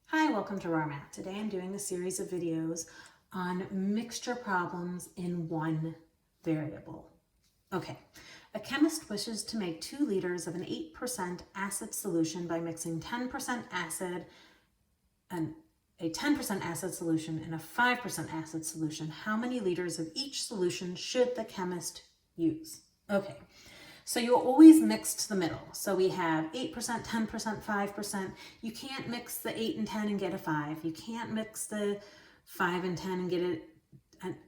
Hi, welcome to Raw Math. Today I'm doing a series of videos on mixture problems in one variable. Okay, a chemist wishes to make 2 liters of an 8% acid solution by mixing 10% acid and a 10% acid solution and a 5% acid solution. How many liters of each solution should the chemist use? Okay. So you always mix to the middle. So we have 8%, 10%, 5%. You can't mix the 8 and 10 and get a 5. You can't mix the 5 and 10 and get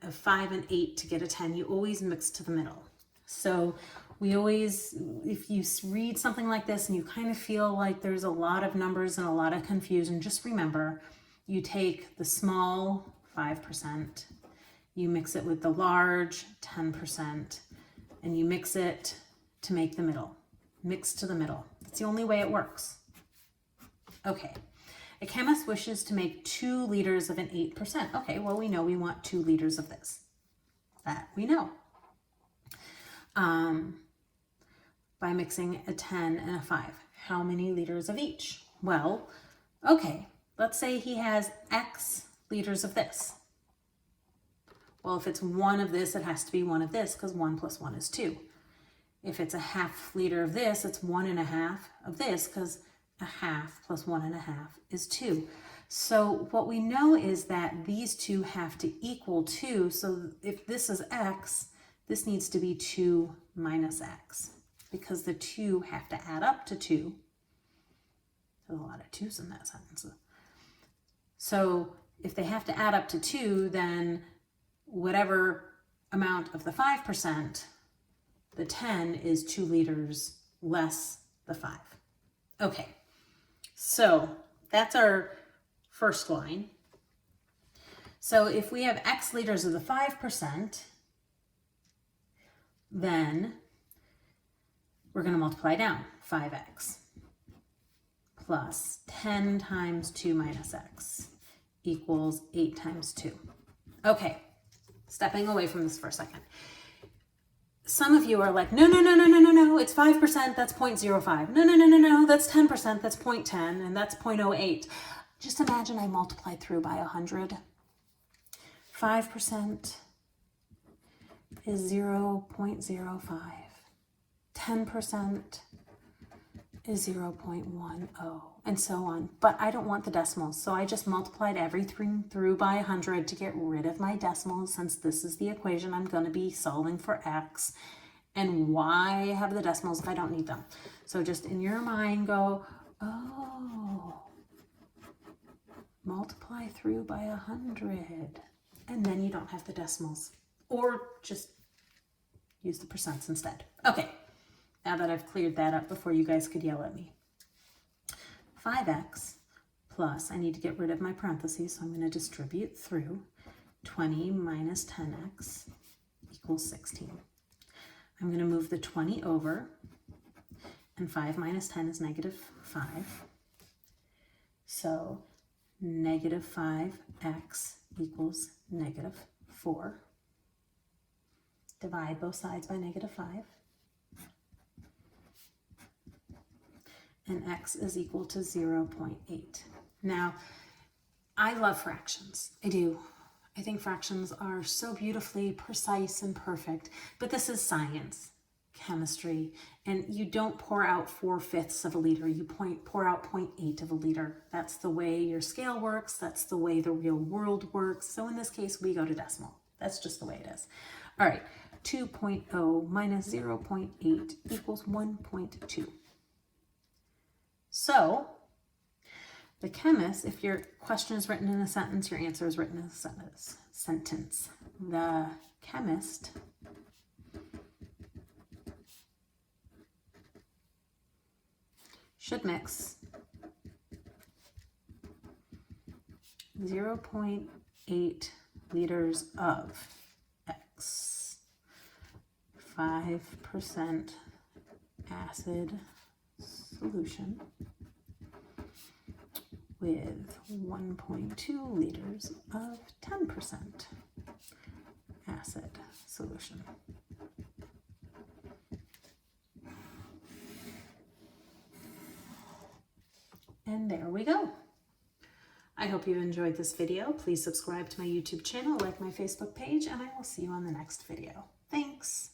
a 5 and 8 to get a 10. You always mix to the middle. So we always, if you read something like this and you kind of feel like there's a lot of numbers and a lot of confusion, just remember, you take the small 5%, you mix it with the large 10%, and you mix it to make the middle. Mix to the middle. That's the only way it works. Okay. A chemist wishes to make 2 liters of an 8%. Okay, well, we know we want 2 liters of this. That we know. By mixing a 10 and a 5. How many liters of each? Well, okay, let's say he has X liters of this. Well, if it's 1 of this, it has to be 1 of this because 1 plus 1 is 2. If it's a ½ liter of this, it's 1½ of this because a half plus 1½ is 2. So what we know is that these two have to equal 2. So if this is X, this needs to be 2 minus X because the 2 have to add up to 2. There's a lot of 2's in that sentence. So if they have to add up to 2, then whatever amount of the 5%, the 10 is 2 liters less the 5. Okay, so that's our first line. So if we have X liters of the 5%, then we're going to multiply down 5X plus 10 times 2 minus X equals 8 times 2. Okay, stepping away from this for a second. Some of you are like, no, it's 5%, that's 0.05. No, that's 10%, that's 0.10, and that's 0.08. Just imagine I multiplied through by 100. 5% is 0.05. 10% is 0.10, and so on. But I don't want the decimals, so I just multiplied everything through by 100 to get rid of my decimals, since this is the equation I'm going to be solving for X. And why have the decimals if I don't need them? So just in your mind go, oh, multiply through by 100. And then you don't have the decimals. Or just use the percents instead. Okay. Now that I've cleared that up before you guys could yell at me. 5X plus, I need to get rid of my parentheses, so I'm going to distribute through. 20 minus 10X equals 16. I'm going to move the 20 over, and 5 minus 10 is negative 5. So negative 5X equals negative 4. Divide both sides by negative 5. And X is equal to 0.8. Now, I love fractions. I do. I think fractions are so beautifully precise and perfect, but this is science, chemistry, and you don't pour out 4/5 of a liter. You pour out 0.8 of a liter. That's the way your scale works. That's the way the real world works. So in this case, we go to decimal. That's just the way it is. All right, 2.0 minus 0.8 equals 1.2. So, the chemist, if your question is written in a sentence, your answer is written in a sentence. The chemist should mix 0.8 liters of X, 5% acid solution with 1.2 liters of 10% acid solution. And there we go. I hope you enjoyed this video. Please subscribe to my YouTube channel, like my Facebook page, and I will see you on the next video. Thanks.